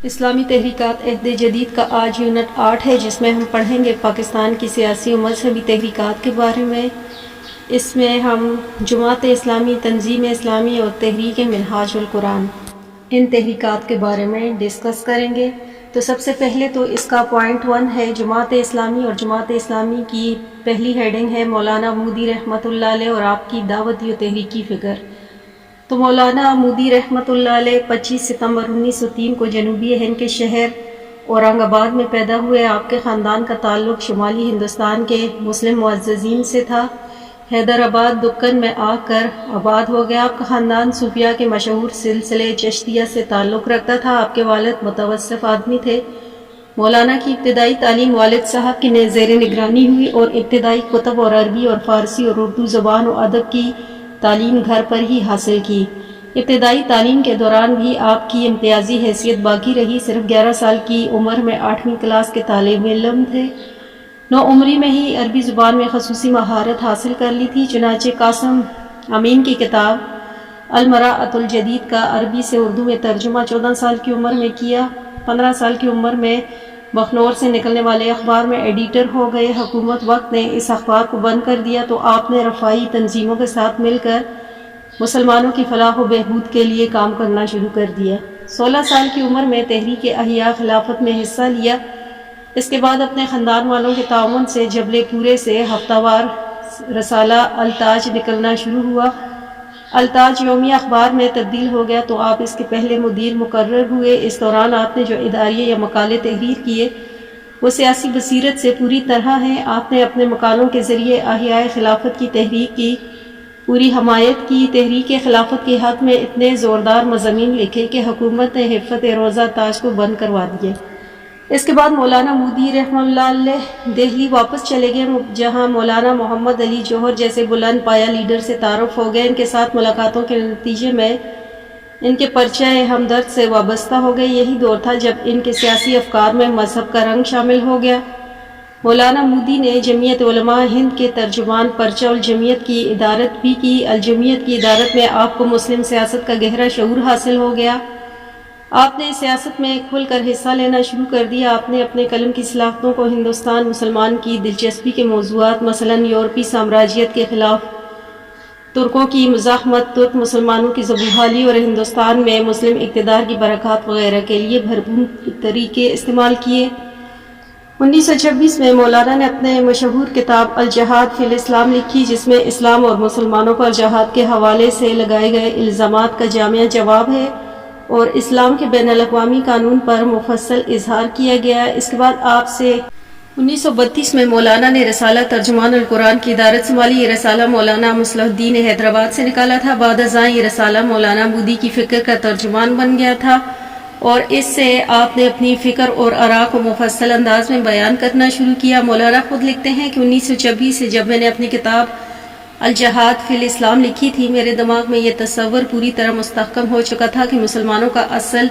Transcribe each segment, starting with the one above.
اسلامی تحریکات عہد جدید کا آج یونٹ 8 ہے، جس میں ہم پڑھیں گے پاکستان کی سیاسی و مذہبی تحریکات کے بارے میں۔ اس میں ہم جماعت اسلامی، تنظیم اسلامی اور تحریک منہاج القرآن ان تحریکات کے بارے میں ڈسکس کریں گے۔ تو سب سے پہلے تو اس کا پوائنٹ 1 ہے جماعت اسلامی، اور جماعت اسلامی کی پہلی ہیڈنگ ہے مولانا مودی رحمۃ اللہ علیہ اور آپ کی دعوتی و تحریکی فکر۔ تو مولانا مودی رحمۃ اللہ علیہ 25 ستمبر 1903 کو جنوبی ہند کے شہر اورنگ آباد میں پیدا ہوئے۔ آپ کے خاندان کا تعلق شمالی ہندوستان کے مسلم معززین سے تھا۔ حیدرآباد دکن میں آ کر آباد ہو گیا۔ آپ کا خاندان صوفیہ کے مشہور سلسلے چشتیہ سے تعلق رکھتا تھا۔ آپ کے والد متوسط آدمی تھے۔ مولانا کی ابتدائی تعلیم والد صاحب کی زیر نگرانی ہوئی اور ابتدائی کتب اور عربی اور فارسی اور اردو زبان و ادب کی تعلیم گھر پر ہی حاصل کی۔ ابتدائی تعلیم کے دوران بھی آپ کی امتیازی حیثیت باقی رہی۔ صرف 11 سال کی عمر میں 8ویں کلاس کے طالب علم تھے۔ نوعمری میں ہی عربی زبان میں خصوصی مہارت حاصل کر لی تھی۔ چنانچہ قاسم امین کی کتاب المراۃ الجدید کا عربی سے اردو میں ترجمہ 14 سال کی عمر میں کیا۔ 15 سال کی عمر میں بخنور سے نکلنے والے اخبار میں ایڈیٹر ہو گئے۔ حکومت وقت نے اس اخبار کو بند کر دیا تو آپ نے رفاعی تنظیموں کے ساتھ مل کر مسلمانوں کی فلاح و بہبود کے لیے کام کرنا شروع کر دیا۔ 16 سال کی عمر میں تحریک احیاء خلافت میں حصہ لیا۔ اس کے بعد اپنے خاندان والوں کے تعاون سے جبل پورے سے ہفتہ وار رسالہ التاج نکلنا شروع ہوا۔ التاج یومیہ اخبار میں تبدیل ہو گیا تو آپ اس کے پہلے مدیر مقرر ہوئے۔ اس دوران آپ نے جو اداریے یا مقالے تحریر کیے وہ سیاسی بصیرت سے پوری طرح ہیں۔ آپ نے اپنے مقالوں کے ذریعے احیاء خلافت کی تحریک کی پوری حمایت کی۔ تحریک خلافت کے حق میں اتنے زوردار مضامین لکھے کہ حکومت نے حفت روضہ تاج کو بند کروا دیے۔ اس کے بعد مولانا مودی رحمۃ اللہ علیہ دہلی واپس چلے گئے، جہاں مولانا محمد علی جوہر جیسے بلند پایہ لیڈر سے تعارف ہو گئے۔ ان کے ساتھ ملاقاتوں کے نتیجے میں ان کے پرچہ ہمدرد سے وابستہ ہو گئے۔ یہی دور تھا جب ان کے سیاسی افکار میں مذہب کا رنگ شامل ہو گیا۔ مولانا مودی نے جمعیت علماء ہند کے ترجمان پرچہ الجمعیت کی ادارت بھی کی۔ الجمعیت کی ادارت میں آپ کو مسلم سیاست کا گہرا شعور حاصل ہو گیا۔ آپ نے سیاست میں کھل کر حصہ لینا شروع کر دیا۔ آپ نے اپنے قلم کی صلاحیتوں کو ہندوستان مسلمان کی دلچسپی کے موضوعات، مثلاً یورپی سامراجیت کے خلاف ترکوں کی مزاحمت، ترک مسلمانوں کی زبوحالی اور ہندوستان میں مسلم اقتدار کی برکات وغیرہ کے لیے بھرپور طریقے استعمال کیے۔ 1926 میں مولانا نے اپنے مشہور کتاب الجہاد فی الاسلام لکھی، جس میں اسلام اور مسلمانوں پر جہاد کے حوالے سے لگائے گئے الزامات کا جامع جواب ہے اور اسلام کے بین الاقوامی قانون پر مفصل اظہار کیا گیا۔ اس کے بعد آپ سے 1932 میں مولانا نے رسالہ ترجمان القرآن کی ادارت سنبھالی۔ یہ رسالہ مولانا مصلح الدین حیدرآباد سے نکالا تھا۔ بعد ازاں یہ رسالہ مولانا مودی کی فکر کا ترجمان بن گیا تھا اور اس سے آپ نے اپنی فکر اور آراء کو مفصل انداز میں بیان کرنا شروع کیا۔ مولانا خود لکھتے ہیں کہ 1926 سے جب میں نے اپنی کتاب الجہاد فی الاسلام لکھی تھی، میرے دماغ میں یہ تصور پوری طرح مستحکم ہو چکا تھا کہ مسلمانوں کا اصل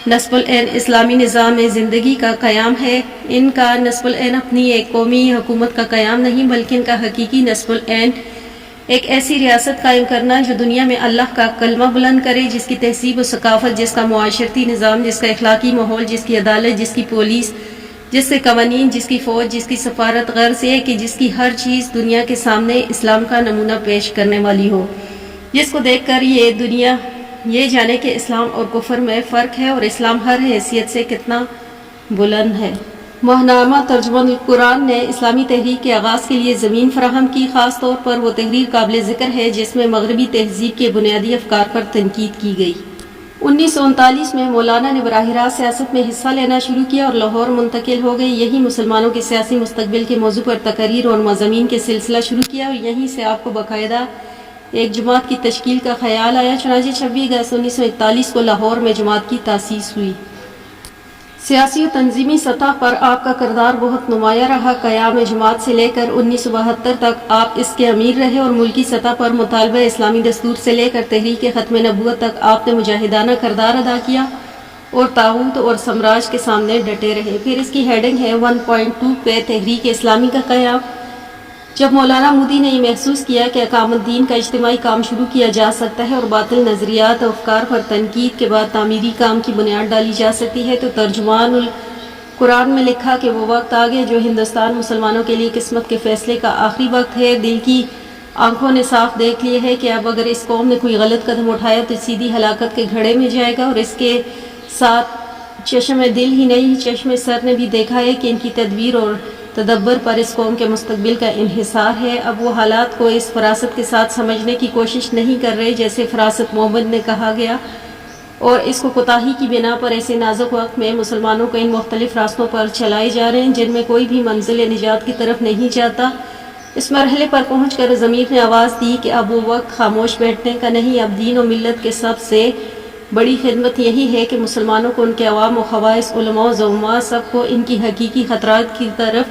نصب العین اسلامی نظام زندگی کا قیام ہے۔ ان کا نصب العین اپنی ایک قومی حکومت کا قیام نہیں، بلکہ ان کا حقیقی نصب العین ایک ایسی ریاست قائم کرنا جو دنیا میں اللہ کا کلمہ بلند کرے، جس کی تہذیب و ثقافت، جس کا معاشرتی نظام، جس کا اخلاقی ماحول، جس کی عدالت، جس کی پولیس، جس کے قوانین، جس کی فوج، جس کی سفارت، غرض یہ کہ جس کی ہر چیز دنیا کے سامنے اسلام کا نمونہ پیش کرنے والی ہو، جس کو دیکھ کر یہ دنیا یہ جانے کہ اسلام اور کفر میں فرق ہے اور اسلام ہر حیثیت سے کتنا بلند ہے۔ ماہنامہ ترجمان القرآن نے اسلامی تحریک کے آغاز کے لیے زمین فراہم کی۔ خاص طور پر وہ تحریر قابل ذکر ہے جس میں مغربی تہذیب کے بنیادی افکار پر تنقید کی گئی۔ 1939 میں مولانا نے براہ راست سیاست میں حصہ لینا شروع کیا اور لاہور منتقل ہو گئے۔ یہی مسلمانوں کے سیاسی مستقبل کے موضوع پر تقاریر اور مضامین کے سلسلہ شروع کیا اور یہیں سے آپ کو باقاعدہ ایک جماعت کی تشکیل کا خیال آیا۔ چنانچہ 26 اگست 1941 کو لاہور میں جماعت کی تاسیس ہوئی۔ سیاسی و تنظیمی سطح پر آپ کا کردار بہت نمایاں رہا۔ قیام جماعت سے لے کر 1972 تک آپ اس کے امیر رہے اور ملکی سطح پر مطالبہ اسلامی دستور سے لے کر تحریک ختم نبوت تک آپ نے مجاہدانہ کردار ادا کیا اور طاغوت اور سامراج کے سامنے ڈٹے رہے۔ پھر اس کی ہیڈنگ ہے 1.2 پہ تحریک اسلامی کا قیام۔ جب مولانا مودی نے یہ محسوس کیا کہ اقامت الدین کا اجتماعی کام شروع کیا جا سکتا ہے اور باطل نظریات اور افکار پر تنقید کے بعد تعمیری کام کی بنیاد ڈالی جا سکتی ہے، تو ترجمان القرآن میں لکھا کہ وہ وقت آ گیا جو ہندوستان مسلمانوں کے لیے قسمت کے فیصلے کا آخری وقت ہے۔ دل کی آنکھوں نے صاف دیکھ لیا ہے کہ اب اگر اس قوم نے کوئی غلط قدم اٹھایا تو سیدھی ہلاکت کے گھڑے میں جائے گا، اور اس کے ساتھ چشم دل ہی نہیں، چشم سر نے بھی دیکھا ہے کہ ان کی تدبیر اور تدبر پر اس قوم کے مستقبل کا انحصار ہے۔ اب وہ حالات کو اس فراست کے ساتھ سمجھنے کی کوشش نہیں کر رہے جیسے فراست محمد نے کہا گیا، اور اس کو کوتاہی کی بنا پر ایسے نازک وقت میں مسلمانوں کو ان مختلف راستوں پر چلائے جا رہے ہیں جن میں کوئی بھی منزل نجات کی طرف نہیں جاتا۔ اس مرحلے پر پہنچ کر ضمیر نے آواز دی کہ اب وہ وقت خاموش بیٹھنے کا نہیں، اب دین و ملت کے سب سے بڑی خدمت یہی ہے کہ مسلمانوں کو، ان کے عوام و خواص، علماء و زعماء، سب کو ان کی حقیقی خطرات کی طرف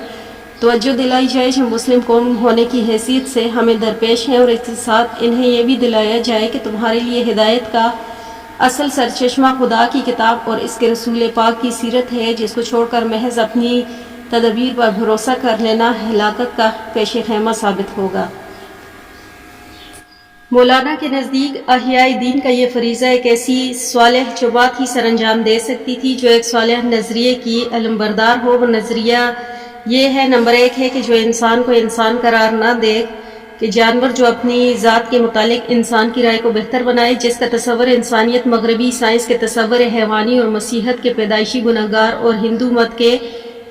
توجہ دلائی جائے جو مسلم قوم ہونے کی حیثیت سے ہمیں درپیش ہیں، اور اس کے ساتھ انہیں یہ بھی دلایا جائے کہ تمہارے لیے ہدایت کا اصل سرچشمہ خدا کی کتاب اور اس کے رسول پاک کی سیرت ہے، جس کو چھوڑ کر محض اپنی تدبیر پر بھروسہ کر لینا ہلاکت کا پیش خیمہ ثابت ہوگا۔ مولانا کے نزدیک احیاء دین کا یہ فریضہ ایک ایسی صالح جماعت ہی سر انجام دے سکتی تھی جو ایک صالح نظریے کی علمبردار ہو۔ وہ نظریہ یہ ہے، نمبر 1 ہے کہ جو انسان کو انسان قرار نہ دے، کہ جانور جو اپنی ذات کے متعلق انسان کی رائے کو بہتر بنائے، جس کا تصور انسانیت مغربی سائنس کے تصور حیوانی اور مسیحیت کے پیدائشی گناہگار اور ہندو مت کے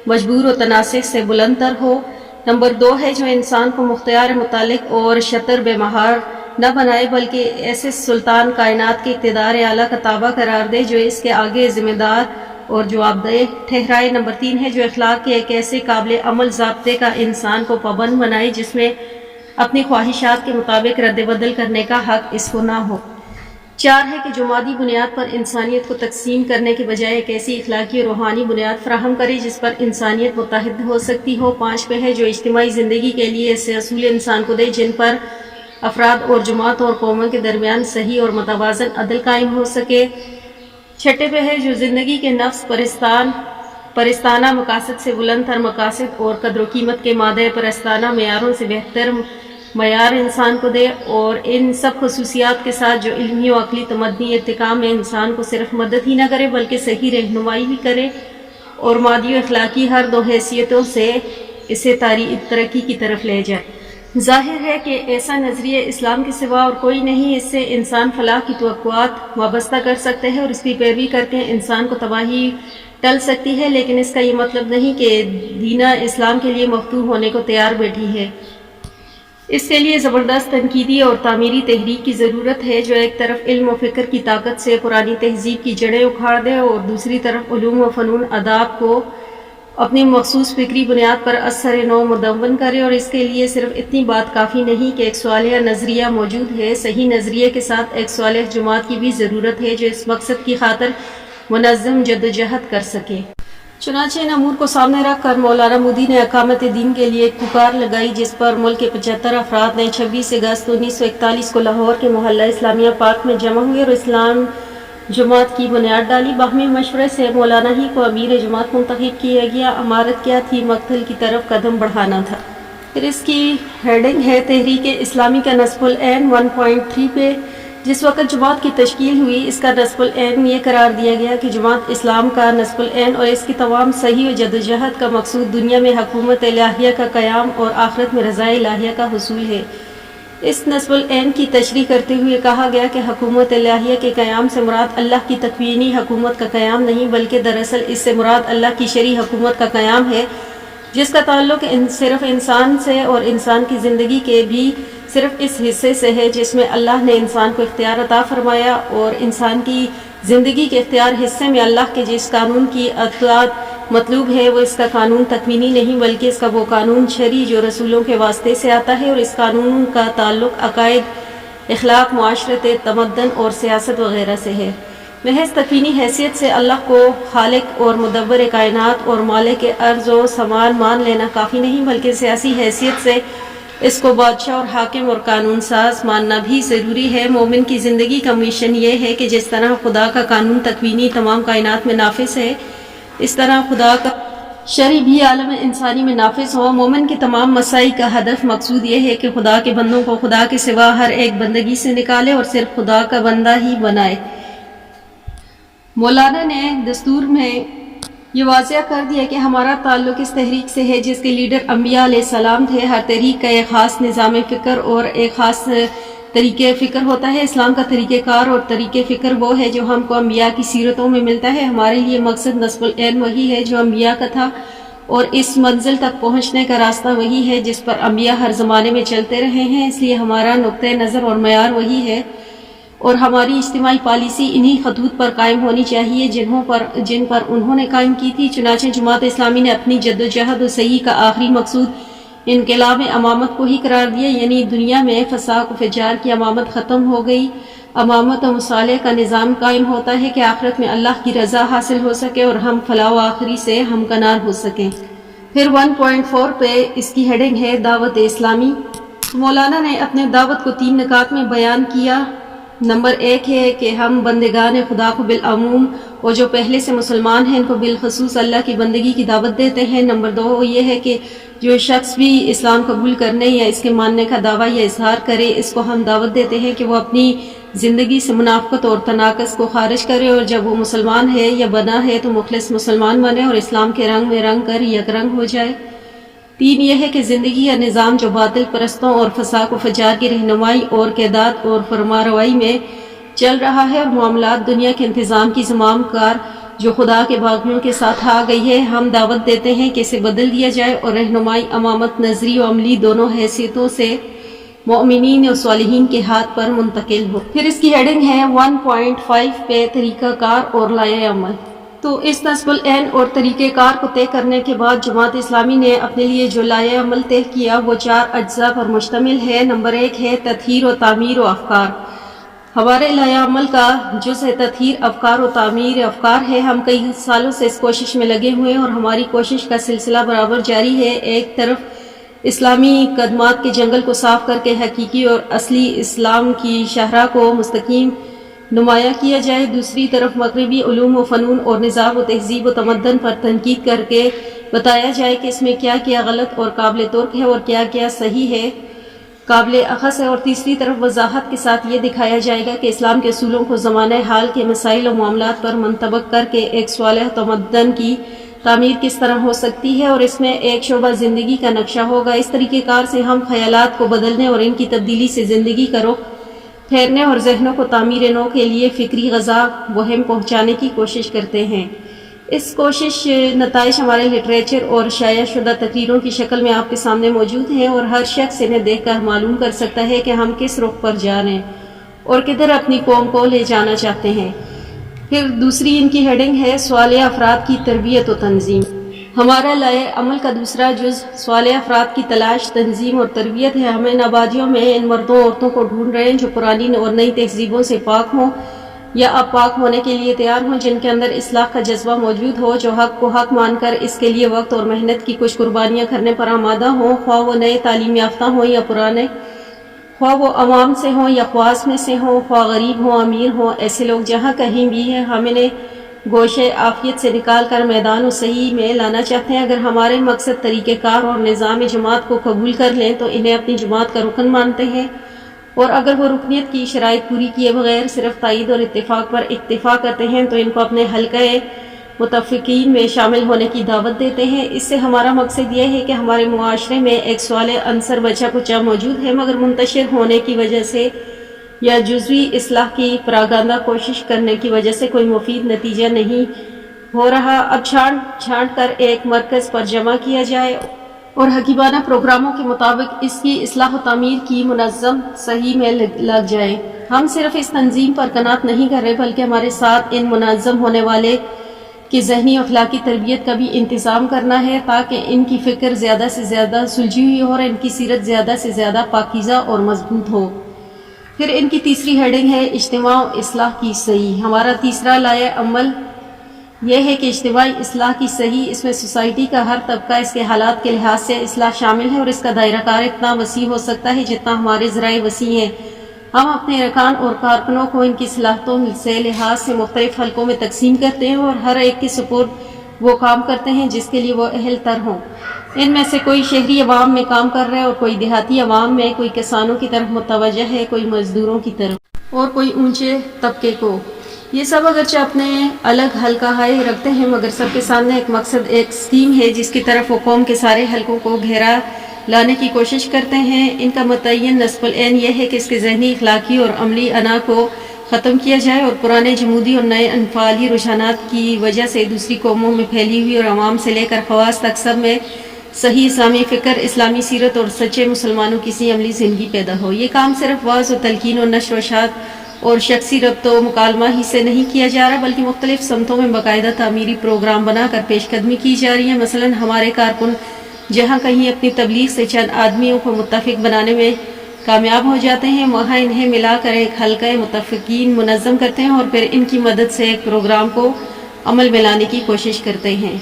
مجبور و تناسخ سے بلند تر ہو۔ نمبر 2 ہے جو انسان کو مختار متعلق اور شطر بے مہار نہ بنائے بلکہ ایسے سلطان کائنات کے اقتدار اعلیٰ کا تابع قرار دے جو اس کے آگے ذمہ دار اور جواب دہ ٹھہرائے۔ نمبر 3 ہے جو اخلاق کے ایک ایسے قابل عمل ضابطے کا انسان کو پابند بنائے جس میں اپنی خواہشات کے مطابق رد بدل کرنے کا حق اس کو نہ ہو۔ 4 ہے کہ جو مادی بنیاد پر انسانیت کو تقسیم کرنے کے بجائے ایک ایسی اخلاقی اور روحانی بنیاد فراہم کرے جس پر انسانیت متحد ہو سکتی ہو۔ 5 پہ ہے جو اجتماعی زندگی کے لیے ایسے اصول انسان کو دے جن پر افراد اور جماعت اور قوموں کے درمیان صحیح اور متوازن عدل قائم ہو سکے۔ 6 پہ ہے جو زندگی کے نفس پرستانہ مقاصد سے بلند تر مقاصد اور قدر و قیمت کے مادہ پرستانہ معیاروں سے بہتر معیار انسان کو دے، اور ان سب خصوصیات کے ساتھ جو علمی و عقلی تمدنی ارتقاء میں انسان کو صرف مدد ہی نہ کرے بلکہ صحیح رہنمائی بھی کرے، اور مادی و اخلاقی ہر دو حیثیتوں سے اسے ترقی کی طرف لے جائے۔ ظاہر ہے کہ ایسا نظریہ اسلام کے سوا اور کوئی نہیں، اس سے انسان فلاح کی توقعات وابستہ کر سکتے ہیں اور اس کی پیروی کر کے انسان کو تباہی ٹل سکتی ہے، لیکن اس کا یہ مطلب نہیں کہ دینہ اسلام کے لیے مفتوح ہونے کو تیار بیٹھی ہے۔ اس کے لیے زبردست تنقیدی اور تعمیری تحریک کی ضرورت ہے جو ایک طرف علم و فکر کی طاقت سے پرانی تہذیب کی جڑیں اکھاڑ دے اور دوسری طرف علوم و فنون آداب کو اپنی مخصوص فکری بنیاد پر اثر نو مدون کرے، اور اس کے لیے صرف اتنی بات کافی نہیں کہ ایک صالح نظریہ موجود ہے، صحیح نظریے کے ساتھ ایک صالح جماعت کی بھی ضرورت ہے جو اس مقصد کی خاطر منظم جدوجہد کر سکے۔ چنانچہ ان امور کو سامنے رکھ کر مولانا مودی نے اقامت دین کے لیے ایک پکار لگائی جس پر ملک کے 75 افراد نے 26 اگست 1941 کو لاہور کے محلہ اسلامیہ پارک میں جمع ہوئے اور اسلام جماعت کی بنیاد ڈالی۔ باہمی مشورے سے مولانا ہی کو امیر جماعت منتخب کیا گیا۔ امارت کیا تھی؟ مقتل کی طرف قدم بڑھانا تھا۔ پھر اس کی ہیڈنگ ہے تحریک اسلامی کا نصب العین 1.3 پہ۔ جس وقت جماعت کی تشکیل ہوئی اس کا نصب العین یہ قرار دیا گیا کہ جماعت اسلام کا نصب العین اور اس کی تمام صحیح و جدوجہد کا مقصود دنیا میں حکومت الہیہ کا قیام اور آخرت میں رضا الہیہ کا حصول ہے۔ اس نصب العین کی تشریح کرتے ہوئے کہا گیا کہ حکومت الہیہ کے قیام سے مراد اللہ کی تکوینی حکومت کا قیام نہیں بلکہ دراصل اس سے مراد اللہ کی شرعی حکومت کا قیام ہے جس کا تعلق صرف انسان سے اور انسان کی زندگی کے بھی صرف اس حصے سے ہے جس میں اللہ نے انسان کو اختیار عطا فرمایا، اور انسان کی زندگی کے اختیار حصے میں اللہ کے جس قانون کی اطاعت مطلوب ہے وہ اس کا قانون تکوینی نہیں بلکہ اس کا وہ قانون شرعی جو رسولوں کے واسطے سے آتا ہے، اور اس قانون کا تعلق عقائد، اخلاق، معاشرت، تمدن اور سیاست وغیرہ سے ہے۔ محض تکوینی حیثیت سے اللہ کو خالق اور مدبر کائنات اور مالک ارض و سمان مان لینا کافی نہیں بلکہ سیاسی حیثیت سے اس کو بادشاہ اور حاکم اور قانون ساز ماننا بھی ضروری ہے۔ مومن کی زندگی کا مشن یہ ہے کہ جس طرح خدا کا قانون تکوینی تمام کائنات میں نافذ ہے اس طرح خدا کا شرع بھی عالم انسانی میں نافذ ہو۔ مومن کے تمام مسائی کا ہدف مقصود یہ ہے کہ خدا کے بندوں کو خدا کے سوا ہر ایک بندگی سے نکالے اور صرف خدا کا بندہ ہی بنائے۔ مولانا نے دستور میں یہ واضح کر دیا کہ ہمارا تعلق اس تحریک سے ہے جس کے لیڈر انبیاء علیہ السلام تھے۔ ہر تحریک کا ایک خاص نظام فکر اور ایک خاص طریقہ فکر ہوتا ہے۔ اسلام کا طریقہ کار اور طریقہ فکر وہ ہے جو ہم کو انبیاء کی سیرتوں میں ملتا ہے۔ ہمارے لیے مقصد نصب العین وہی ہے جو انبیاء کا تھا، اور اس منزل تک پہنچنے کا راستہ وہی ہے جس پر انبیاء ہر زمانے میں چلتے رہے ہیں۔ اس لیے ہمارا نقطہ نظر اور معیار وہی ہے، اور ہماری اجتماعی پالیسی انہی خطوط پر قائم ہونی چاہیے جن پر انہوں نے قائم کی تھی۔ چنانچہ جماعت اسلامی نے اپنی جدوجہد و سعی کا آخری مقصود انقلاب امامت کو ہی قرار دیا، یعنی دنیا میں فساد و فجار کی امامت ختم ہو گئی، امامت و مصالحہ کا نظام قائم ہوتا ہے کہ آخرت میں اللہ کی رضا حاصل ہو سکے اور ہم فلاح و آخری سے ہمکنار ہو سکیں۔ پھر 1.4 پہ اس کی ہیڈنگ ہے دعوت اسلامی۔ مولانا نے اپنے دعوت کو 3 نکات میں بیان کیا۔ نمبر 1 ہے کہ ہم بندگان خدا کو بالعموم اور جو پہلے سے مسلمان ہیں ان کو بالخصوص اللہ کی بندگی کی دعوت دیتے ہیں۔ نمبر 2 یہ ہے کہ جو شخص بھی اسلام قبول کرنے یا اس کے ماننے کا دعویٰ یا اظہار کرے، اس کو ہم دعوت دیتے ہیں کہ وہ اپنی زندگی سے منافقت اور تناقض کو خارج کرے، اور جب وہ مسلمان ہے یا بنا ہے تو مخلص مسلمان بنے اور اسلام کے رنگ میں رنگ کر یک رنگ ہو جائے۔ 3 یہ ہے کہ زندگی یا نظام جو باطل پرستوں اور فساق و فجار کی رہنمائی اور قیادت اور فرمانروائی میں چل رہا ہے، اور معاملات دنیا کے انتظام کی زمام کار جو خدا کے باغیوں کے ساتھ آ گئی ہے، ہم دعوت دیتے ہیں کہ اسے بدل دیا جائے اور رہنمائی امامت نظری و عملی دونوں حیثیتوں سے مومنین اور صالحین کے ہاتھ پر منتقل ہو۔ پھر اس کی ہیڈنگ ہے 1.5 پہ طریقہ کار اور لائحہ عمل۔ تو اس نصب العین اور طریقہ کار کو طے کرنے کے بعد جماعت اسلامی نے اپنے لیے جو لائحہ عمل طے کیا وہ 4 اجزاء پر مشتمل ہے۔ نمبر 1 ہے تطہیر و تعمیر و افکار۔ ہمارے لائحہ عمل کا جز تطہیر افکار و تعمیر افکار ہے۔ ہم کئی سالوں سے اس کوشش میں لگے ہوئے ہیں اور ہماری کوشش کا سلسلہ برابر جاری ہے۔ ایک طرف اسلامی قدمات کے جنگل کو صاف کر کے حقیقی اور اصلی اسلام کی شاہراہ کو مستقیم نمایاں کیا جائے، دوسری طرف مغربی علوم و فنون اور نظام و تہذیب و تمدن پر تنقید کر کے بتایا جائے کہ اس میں کیا کیا غلط اور قابل ترک ہے اور کیا کیا صحیح ہے، قابل اخذ ہے، اور تیسری طرف وضاحت کے ساتھ یہ دکھایا جائے گا کہ اسلام کے اصولوں کو زمانہ حال کے مسائل و معاملات پر منطبق کر کے ایک صالح تمدن کی تعمیر کس طرح ہو سکتی ہے، اور اس میں ایک شعبہ زندگی کا نقشہ ہوگا۔ اس طریقہ کار سے ہم خیالات کو بدلنے اور ان کی تبدیلی سے زندگی کا رخ پھیرنے اور ذہنوں کو تعمیر نو کے لیے فکری غذا مہم پہنچانے کی کوشش کرتے ہیں۔ اس کوشش نتائج ہمارے لٹریچر اور شائع شدہ تقریروں کی شکل میں آپ کے سامنے موجود ہیں، اور ہر شخص انہیں دیکھ کر معلوم کر سکتا ہے کہ ہم کس رخ پر جا رہے ہیں اور کدھر اپنی قوم کو لے جانا چاہتے ہیں۔ پھر دوسری ان کی ہیڈنگ ہے صالح افراد کی تربیت و تنظیم۔ ہمارا لائحہ عمل کا دوسرا جز صالح افراد کی تلاش، تنظیم اور تربیت ہے۔ ہم ان آبادیوں میں ان مردوں عورتوں کو ڈھونڈ رہے ہیں جو پرانی اور نئی تہذیبوں سے پاک ہوں یا اب پاک ہونے کے لیے تیار ہوں، جن کے اندر اصلاح کا جذبہ موجود ہو، جو حق کو حق مان کر اس کے لیے وقت اور محنت کی کچھ قربانیاں کرنے پر آمادہ ہوں، خواہ وہ نئے تعلیم یافتہ ہوں یا پرانے، خواہ وہ عوام سے ہوں یا خواص میں سے ہوں، خواہ غریب ہوں امیر ہوں۔ ایسے لوگ جہاں کہیں بھی ہیں ہم انہیں گوشے عافیت سے نکال کر میدان و صحیح میں لانا چاہتے ہیں۔ اگر ہمارے مقصد طریقہ کار اور نظام جماعت کو قبول کر لیں تو انہیں اپنی جماعت کا رکن مانتے ہیں، اور اگر وہ رکنیت کی شرائط پوری کیے بغیر صرف تائید اور اتفاق پر اکتفا کرتے ہیں تو ان کو اپنے حلقہ متفقین میں شامل ہونے کی دعوت دیتے ہیں۔ اس سے ہمارا مقصد یہ ہے کہ ہمارے معاشرے میں ایک صالح عنصر بچا کچا موجود ہے، مگر منتشر ہونے کی وجہ سے یا جزوی اصلاح کی پراگندہ کوشش کرنے کی وجہ سے کوئی مفید نتیجہ نہیں ہو رہا۔ اب چھانٹ کر ایک مرکز پر جمع کیا جائے اور حکیمانہ پروگراموں کے مطابق اس کی اصلاح و تعمیر کی منظم صحیح میں لگ جائیں۔ ہم صرف اس تنظیم پر قناعت نہیں کر رہے بلکہ ہمارے ساتھ ان منظم ہونے والے کی ذہنی و اخلاقی تربیت کا بھی انتظام کرنا ہے تاکہ ان کی فکر زیادہ سے زیادہ سلجھی ہوئی ہو اور ان کی سیرت زیادہ سے زیادہ پاکیزہ اور مضبوط ہو۔ پھر ان کی تیسری ہیڈنگ ہے اجتماع و اصلاح کی صحیح۔ ہمارا تیسرا لائحہ عمل یہ ہے کہ اجتماعی اصلاح کی صحیح، اس میں سوسائٹی کا ہر طبقہ اس کے حالات کے لحاظ سے اصلاح شامل ہے، اور اس کا دائرہ کار اتنا وسیع ہو سکتا ہے جتنا ہمارے ذرائع وسیع ہیں۔ ہم اپنے ارکان اور کارکنوں کو ان کی صلاحیتوں سے لحاظ سے مختلف حلقوں میں تقسیم کرتے ہیں اور ہر ایک کے سپرد وہ کام کرتے ہیں جس کے لیے وہ اہل تر ہوں۔ ان میں سے کوئی شہری عوام میں کام کر رہا ہے اور کوئی دیہاتی عوام میں، کوئی کسانوں کی طرف متوجہ ہے، کوئی مزدوروں کی طرف اور کوئی اونچے طبقے کو۔ یہ سب اگرچہ اپنے الگ حلقہ ہائے رکھتے ہیں مگر سب کے سامنے ایک مقصد، ایک اسکیم ہے جس کی طرف وہ قوم کے سارے حلقوں کو گھیرا لانے کی کوشش کرتے ہیں۔ ان کا متعین نصب العین یہ ہے کہ اس کے ذہنی، اخلاقی اور عملی انا کو ختم کیا جائے اور پرانے جمودی اور نئے انفعالی رجحانات کی وجہ سے دوسری قوموں میں پھیلی ہوئی اور عوام سے لے کر خواص تک سب میں صحیح اسلامی فکر، اسلامی سیرت اور سچے مسلمانوں کی سی عملی زندگی پیدا ہو۔ یہ کام صرف واعظ و تلقین اور نشر و اشاعت اور شخصی ربط و مکالمہ ہی سے نہیں کیا جا رہا بلکہ مختلف سمتوں میں باقاعدہ تعمیری پروگرام بنا کر پیش قدمی کی جا رہی ہے۔ مثلا ہمارے کارکن جہاں کہیں اپنی تبلیغ سے چند آدمیوں کو متفق بنانے میں کامیاب ہو جاتے ہیں، وہاں انہیں ملا کر ایک حلقہ متفقین منظم کرتے ہیں اور پھر ان کی مدد سے ایک پروگرام کو عمل میں لانے کی کوشش کرتے ہیں۔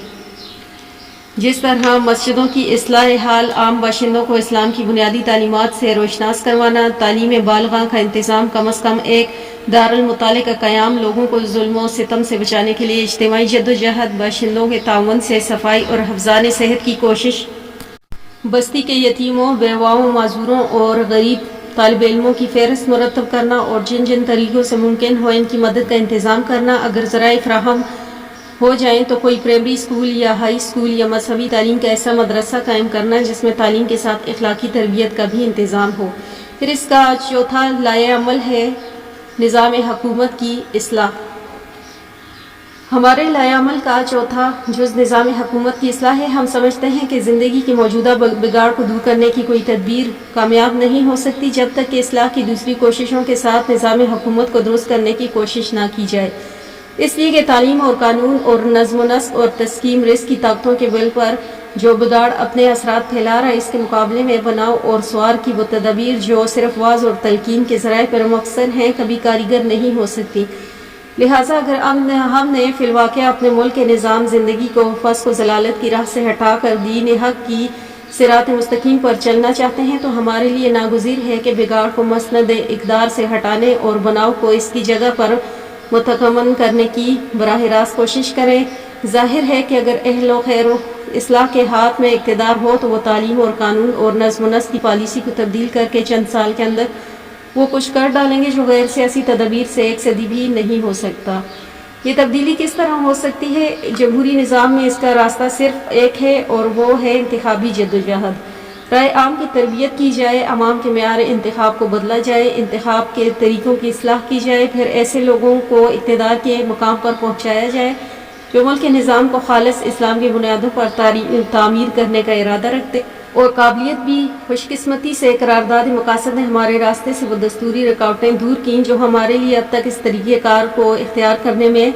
جس طرح مسجدوں کی اصلاح حال، عام باشندوں کو اسلام کی بنیادی تعلیمات سے روشناس کروانا، تعلیم بالغاں کا انتظام، کم از کم ایک دارالمطالعہ کا قیام، لوگوں کو ظلم و ستم سے بچانے کے لیے اجتماعی جدوجہد، باشندوں کے تعاون سے صفائی اور حفظان صحت کی کوشش، بستی کے یتیموں، بیواؤں، معذوروں اور غریب طالب علموں کی فہرست مرتب کرنا اور جن جن طریقوں سے ممکن ہو ان کی مدد کا انتظام کرنا، اگر ذرائع فراہم ہو جائیں تو کوئی پرائمری اسکول یا ہائی اسکول یا مذہبی تعلیم کا ایسا مدرسہ قائم کرنا جس میں تعلیم کے ساتھ اخلاقی تربیت کا بھی انتظام ہو۔ پھر اس کا چوتھا لائحہ عمل ہے نظام حکومت کی اصلاح۔ ہمارے لائحہ عمل کا چوتھا جز نظام حکومت کی اصلاح ہے۔ ہم سمجھتے ہیں کہ زندگی کے موجودہ بگاڑ کو دور کرنے کی کوئی تدبیر کامیاب نہیں ہو سکتی جب تک کہ اصلاح کی دوسری کوششوں کے ساتھ نظام حکومت کو درست کرنے کی کوشش نہ کی جائے۔ اس لیے کہ تعلیم اور قانون اور نظم و نسق اور تسکیم رزق کی طاقتوں کے بل پر جو بگاڑ اپنے اثرات پھیلا رہا ہے، اس کے مقابلے میں بناؤ اور سوار کی وہ تدابیر جو صرف واعظ اور تلقین کے ذرائع پر مقصر ہیں، کبھی کارگر نہیں ہو سکتی۔ لہٰذا اگر ہم نے فی الواقع اپنے ملک کے نظام زندگی کو فسق و ضلالت کی راہ سے ہٹا کر دین حق کی صراط مستقیم پر چلنا چاہتے ہیں تو ہمارے لیے ناگزیر ہے کہ بگاڑ کو مسند اقدار سے ہٹانے اور بناؤ کو اس کی جگہ پر متکمل کرنے کی براہ راست کوشش کریں۔ ظاہر ہے کہ اگر اہل و خیر و اصلاح کے ہاتھ میں اقتدار ہو تو وہ تعلیم اور قانون اور نظم و نسق کی پالیسی کو تبدیل کر کے چند سال کے اندر وہ کچھ کر ڈالیں گے جو غیر سیاسی تدابیر سے ایک صدی بھی نہیں ہو سکتا۔ یہ تبدیلی کس طرح ہو سکتی ہے؟ جمہوری نظام میں اس کا راستہ صرف ایک ہے اور وہ ہے انتخابی جدوجہد۔ رائے عام کی تربیت کی جائے، عوام کے معیار انتخاب کو بدلا جائے، انتخاب کے طریقوں کی اصلاح کی جائے، پھر ایسے لوگوں کو اقتدار کے مقام پر پہنچایا جائے جو ملک کے نظام کو خالص اسلام کی بنیادوں پر تعمیر کرنے کا ارادہ رکھتے اور قابلیت بھی۔ خوش قسمتی سے قرارداد مقاصد نے ہمارے راستے سے وہ دستوری رکاوٹیں دور کیں جو ہمارے لیے اب تک اس طریقہ کار کو اختیار کرنے میں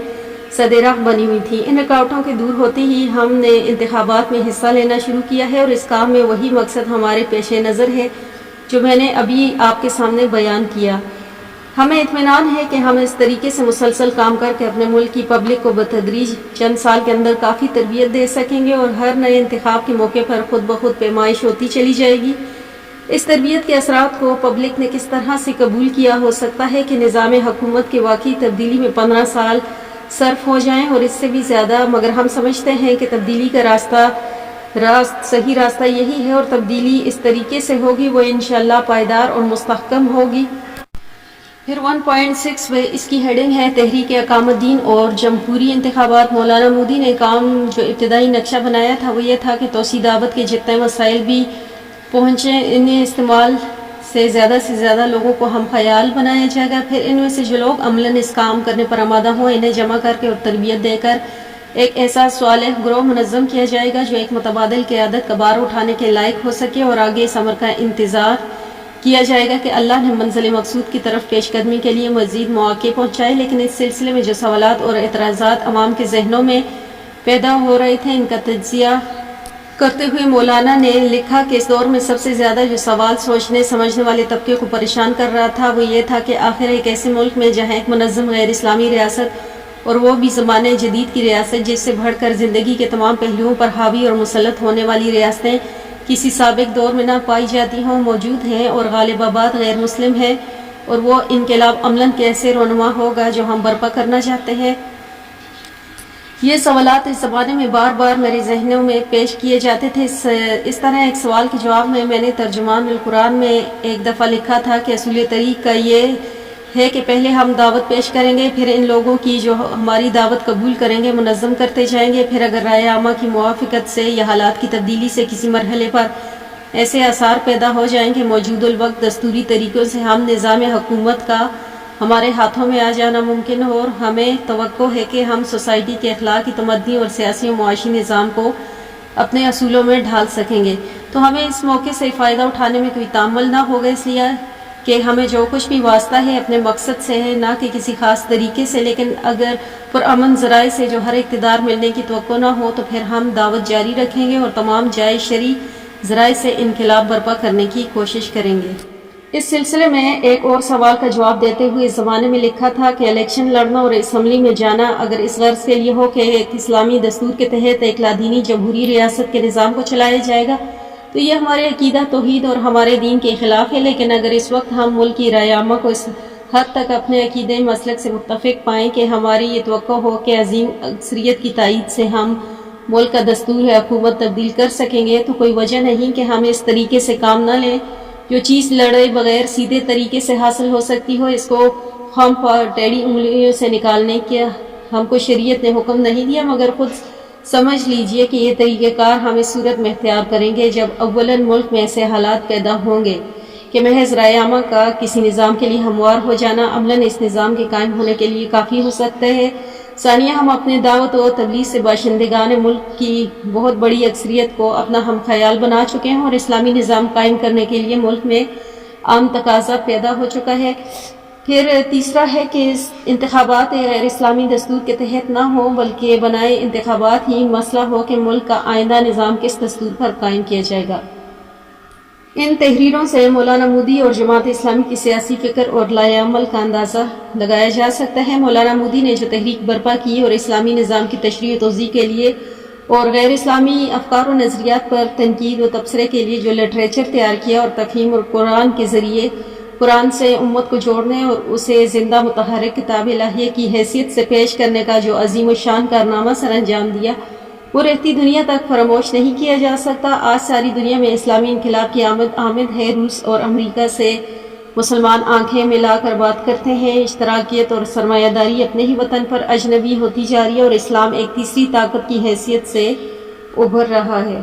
سد راہ بنی ہوئی تھیں۔ ان رکاوٹوں کے دور ہوتے ہی ہم نے انتخابات میں حصہ لینا شروع کیا ہے اور اس کام میں وہی مقصد ہمارے پیش نظر ہے جو میں نے ابھی آپ کے سامنے بیان کیا۔ ہمیں اطمینان ہے کہ ہم اس طریقے سے مسلسل کام کر کے اپنے ملک کی پبلک کو بتدریج چند سال کے اندر کافی تربیت دے سکیں گے اور ہر نئے انتخاب کے موقع پر خود بخود پیمائش ہوتی چلی جائے گی۔ اس تربیت کے اثرات کو پبلک نے کس طرح سے قبول کیا ہو سکتا ہے کہ نظام حکومت کے واقعی تبدیلی میں 15 سال صرف ہو جائیں اور اس سے بھی زیادہ، مگر ہم سمجھتے ہیں کہ تبدیلی کا صحیح راستہ یہی ہے اور تبدیلی اس طریقے سے ہوگی وہ انشاءاللہ پائیدار اور مستحکم ہوگی۔ پھر 1.6 میں اس کی ہیڈنگ ہے تحریک اقامت الدین اور جمہوری انتخابات۔ مولانا مودی نے کام جو ابتدائی نقشہ بنایا تھا وہ یہ تھا کہ توسیع دعوت کے جتنے مسائل بھی پہنچیں انہیں استعمال سے زیادہ لوگوں کو ہم خیال بنایا جائے گا، پھر ان میں سے جو لوگ عملاً اس کام کرنے پر آمادہ ہوں انہیں جمع کر کے اور تربیت دے کر ایک ایسا صالح گروہ منظم کیا جائے گا جو ایک متبادل قیادت کا بار اٹھانے کے لائق ہو سکے اور آگے اس امر کا انتظار کیا جائے گا کہ اللہ نے منزل مقصود کی طرف پیش قدمی کے لیے مزید مواقع پہنچائے۔ لیکن اس سلسلے میں جو سوالات اور اعتراضات عوام کے ذہنوں میں پیدا ہو رہے تھے ان کا تجزیہ کرتے ہوئے مولانا نے لکھا کہ اس دور میں سب سے زیادہ جو سوال سوچنے سمجھنے والے طبقے کو پریشان کر رہا تھا وہ یہ تھا کہ آخر ایک ایسے ملک میں جہاں ایک منظم غیر اسلامی ریاست اور وہ بھی زمانے جدید کی ریاست جس سے بڑھ کر زندگی کے تمام پہلوؤں پر حاوی اور مسلط ہونے والی ریاستیں کسی سابق دور میں نہ پائی جاتی ہوں موجود ہیں اور غالب آباد غیر مسلم ہے، اور وہ انقلاب عملاً کیسے رونما ہوگا جو ہم برپا کرنا چاہتے ہیں۔ یہ سوالات اس زمانے میں بار بار میرے ذہنوں میں پیش کیے جاتے تھے۔ اس طرح ایک سوال کے جواب میں نے ترجمان القرآن میں ایک دفعہ لکھا تھا کہ اصول طریق کا یہ ہے کہ پہلے ہم دعوت پیش کریں گے، پھر ان لوگوں کی جو ہماری دعوت قبول کریں گے منظم کرتے جائیں گے، پھر اگر رائے عامہ کی موافقت سے یا حالات کی تبدیلی سے کسی مرحلے پر ایسے آثار پیدا ہو جائیں کہ موجود الوقت دستوری طریقوں سے ہم نظام حکومت کا ہمارے ہاتھوں میں آ جانا ممکن ہو، اور ہمیں توقع ہے کہ ہم سوسائٹی کے اخلاقی، تمدنی اور سیاسی و معاشی نظام کو اپنے اصولوں میں ڈھال سکیں گے، تو ہمیں اس موقع سے فائدہ اٹھانے میں کوئی تعمل نہ ہوگا، اس لیے کہ ہمیں جو کچھ بھی واسطہ ہے اپنے مقصد سے ہے، نہ کہ کسی خاص طریقے سے، لیکن اگر پرامن ذرائع سے جو ہر اقتدار ملنے کی توقع نہ ہو تو پھر ہم دعوت جاری رکھیں گے اور تمام جائز شرعی ذرائع سے انقلاب برپا کرنے کی کوشش کریں گے۔ اس سلسلے میں ایک اور سوال کا جواب دیتے ہوئے اس زمانے میں لکھا تھا کہ الیکشن لڑنا اور اسمبلی میں جانا اگر اس غرض کے لیے ہو کہ ایک اسلامی دستور کے تحت ایک لادینی جمہوری ریاست کے نظام کو چلایا جائے گا تو یہ ہمارے عقیدہ توحید اور ہمارے دین کے خلاف ہے، لیکن اگر اس وقت ہم ملک کی رائے عامہ کو اس حد تک اپنے عقیدے مسلک سے متفق پائیں کہ ہماری یہ توقع ہو کہ عظیم اکثریت کی تائید سے ہم ملک کا دستور حکومت تبدیل کر سکیں گے، تو کوئی وجہ نہیں کہ ہم اس طریقے سے کام نہ لیں۔ جو چیز لڑے بغیر سیدھے طریقے سے حاصل ہو سکتی ہو، اس کو ہم ٹیڑھی انگلیوں سے نکالنے کے ہم کو شریعت نے حکم نہیں دیا، مگر خود سمجھ لیجئے کہ یہ طریقہ کار ہم اس صورت میں اختیار کریں گے جب اولاً ملک میں ایسے حالات پیدا ہوں گے کہ محض رائے عامہ کا کسی نظام کے لیے ہموار ہو جانا عملاً اس نظام کے قائم ہونے کے لیے کافی ہو سکتا ہے۔ ثانیہ، ہم اپنے دعوت و تبلیغ سے باشندگان ملک کی بہت بڑی اکثریت کو اپنا ہم خیال بنا چکے ہیں اور اسلامی نظام قائم کرنے کے لیے ملک میں عام تقاضا پیدا ہو چکا ہے۔ پھر تیسرا ہے کہ انتخابات غیر اسلامی دستور کے تحت نہ ہوں بلکہ بنائے انتخابات ہی مسئلہ ہو کہ ملک کا آئندہ نظام کس دستور پر قائم کیا جائے گا۔ ان تحریروں سے مولانا مودی اور جماعت اسلامی کی سیاسی فکر اور لائحہ عمل کا اندازہ لگایا جا سکتا ہے۔ مولانا مودی نے جو تحریک برپا کی اور اسلامی نظام کی تشریح و توضیح کے لیے اور غیر اسلامی افکار و نظریات پر تنقید و تبصرے کے لیے جو لٹریچر تیار کیا اور تفہیم اور قرآن کے ذریعے قرآن سے امت کو جوڑنے اور اسے زندہ متحرک کتاب الہیہ کی حیثیت سے پیش کرنے کا جو عظیم الشان کارنامہ سر انجام دیا، وہ رہتی دنیا تک فراموش نہیں کیا جا سکتا۔ آج ساری دنیا میں اسلامی انقلاب کی آمد ہے، روس اور امریکہ سے مسلمان آنکھیں ملا کر بات کرتے ہیں، اشتراکیت اور سرمایہ داری اپنے ہی وطن پر اجنبی ہوتی جا رہی ہے اور اسلام ایک تیسری طاقت کی حیثیت سے ابھر رہا ہے۔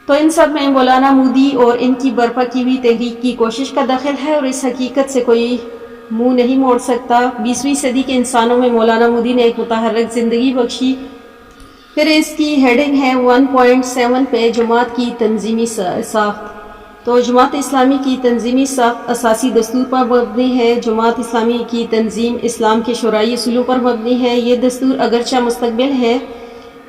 تو ان سب میں مولانا مودی اور ان کی برپا کی ہوئی تحریک کی کوشش کا دخل ہے اور اس حقیقت سے کوئی منہ نہیں موڑ سکتا۔ 20ویں صدی کے انسانوں میں مولانا مودی نے ایک متحرک زندگی بخشی۔ پھر اس کی ہیڈنگ ہے 1.7 پہ جماعت کی تنظیمی ساخت۔ تو جماعت اسلامی کی تنظیمی ساخت اساسی دستور پر مبنی ہے۔ جماعت اسلامی کی تنظیم اسلام کے شرعی اصولوں پر مبنی ہے۔ یہ دستور اگرچہ مستقبل ہے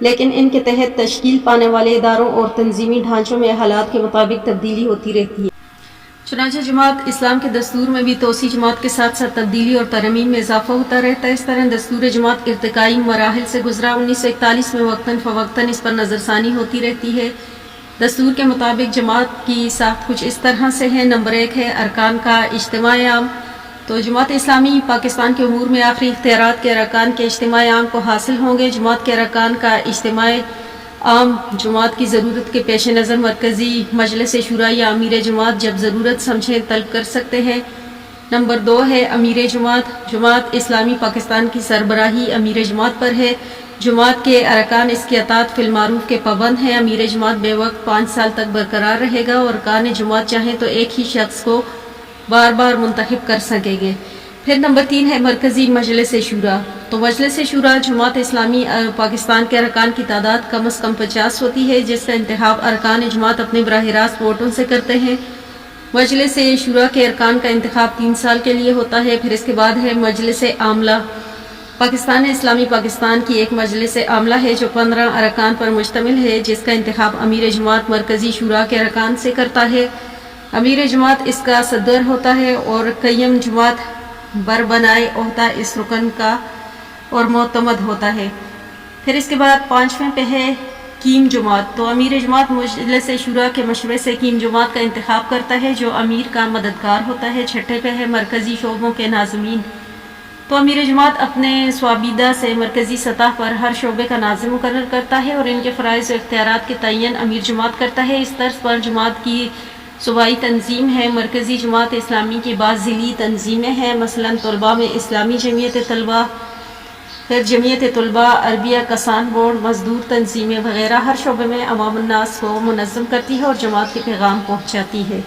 لیکن ان کے تحت تشکیل پانے والے اداروں اور تنظیمی ڈھانچوں میں حالات کے مطابق تبدیلی ہوتی رہتی ہے۔ چنانچہ جماعت اسلام کے دستور میں بھی توسیع جماعت کے ساتھ ساتھ تبدیلی اور ترمیم میں اضافہ ہوتا رہتا ہے۔ اس طرح دستور جماعت ارتقائی مراحل سے گزرا۔ 1941 میں وقتاً فوقتاً اس پر نظر ثانی ہوتی رہتی ہے۔ دستور کے مطابق جماعت کی ساخت کچھ اس طرح سے ہے۔ نمبر 1 ہے ارکان کا اجتماع عام۔ تو جماعت اسلامی پاکستان کے امور میں آخری اختیارات کے ارکان کے اجتماع عام کو حاصل ہوں گے۔ جماعت کے ارکان کا اجتماع عام جماعت کی ضرورت کے پیش نظر مرکزی مجلس شورا یا امیر جماعت جب ضرورت سمجھیں طلب کر سکتے ہیں۔ نمبر 2 ہے امیر جماعت۔ جماعت اسلامی پاکستان کی سربراہی امیر جماعت پر ہے۔ جماعت کے ارکان اس کی اطاعت فی المعروف کے پابند ہیں۔ امیر جماعت بے وقت 5 سال تک برقرار رہے گا اور ارکان جماعت چاہیں تو ایک ہی شخص کو بار بار منتخب کر سکیں گے۔ پھر نمبر 3 ہے مرکزی مجلس شورا۔ تو مجلس شورا جماعت اسلامی پاکستان کے ارکان کی تعداد کم از کم 50 ہوتی ہے، جس کا انتخاب ارکان جماعت اپنے براہ راست ووٹوں سے کرتے ہیں۔ مجلس شورا کے ارکان کا انتخاب 3 سال کے لیے ہوتا ہے۔ پھر اس کے بعد ہے مجلس عاملہ۔ پاکستان اسلامی پاکستان کی ایک مجلس عاملہ ہے جو 15 ارکان پر مشتمل ہے، جس کا انتخاب امیر جماعت مرکزی شورا کے ارکان سے کرتا ہے۔ امیر جماعت اس کا صدر ہوتا ہے اور قیم جماعت بربنائے عہدہ اس رکن کا اور معتمد ہوتا ہے۔ پھر اس کے بعد 5ویں پہ ہے کیم جماعت۔ تو امیر جماعت مجلس شورا کے مشورے سے کیم جماعت کا انتخاب کرتا ہے جو امیر کا مددگار ہوتا ہے۔ 6 پہ ہے مرکزی شعبوں کے ناظمین۔ تو امیر جماعت اپنے صوابیدہ سے مرکزی سطح پر ہر شعبے کا ناظم مقرر کرتا ہے اور ان کے فرائض و اختیارات کے تعین امیر جماعت کرتا ہے۔ اس طرز پر جماعت کی صوبائی تنظیم ہے۔ مرکزی جماعت اسلامی کی بعض ضلعی تنظیمیں ہیں، مثلا طلباء میں اسلامی جمعیت طلباء، پھر جمعیت طلباء عربیہ کسان بورڈ، مزدور تنظیمیں وغیرہ ہر شعبے میں عوام الناس کو منظم کرتی ہے اور جماعت کے پیغام پہنچاتی ہے۔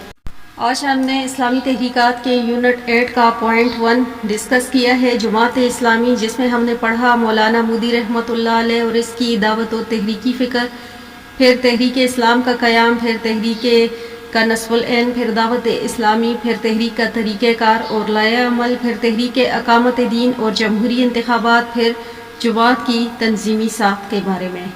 آج ہم نے اسلامی تحریکات کے یونٹ 8 کا پوائنٹ 1 ڈسکس کیا ہے، جماعت اسلامی، جس میں ہم نے پڑھا مولانا مودی رحمۃ اللہ علیہ اور اس کی دعوت و تحریکی فکر، پھر تحریک اسلام کا قیام، پھر تحریک کا نصب العین، پھر دعوت اسلامی، پھر تحریک کا طریقہ کار اور لائحہ عمل، پھر تحریک اقامت دین اور جمہوری انتخابات، پھر جماعت کی تنظیمی ساخت کے بارے میں۔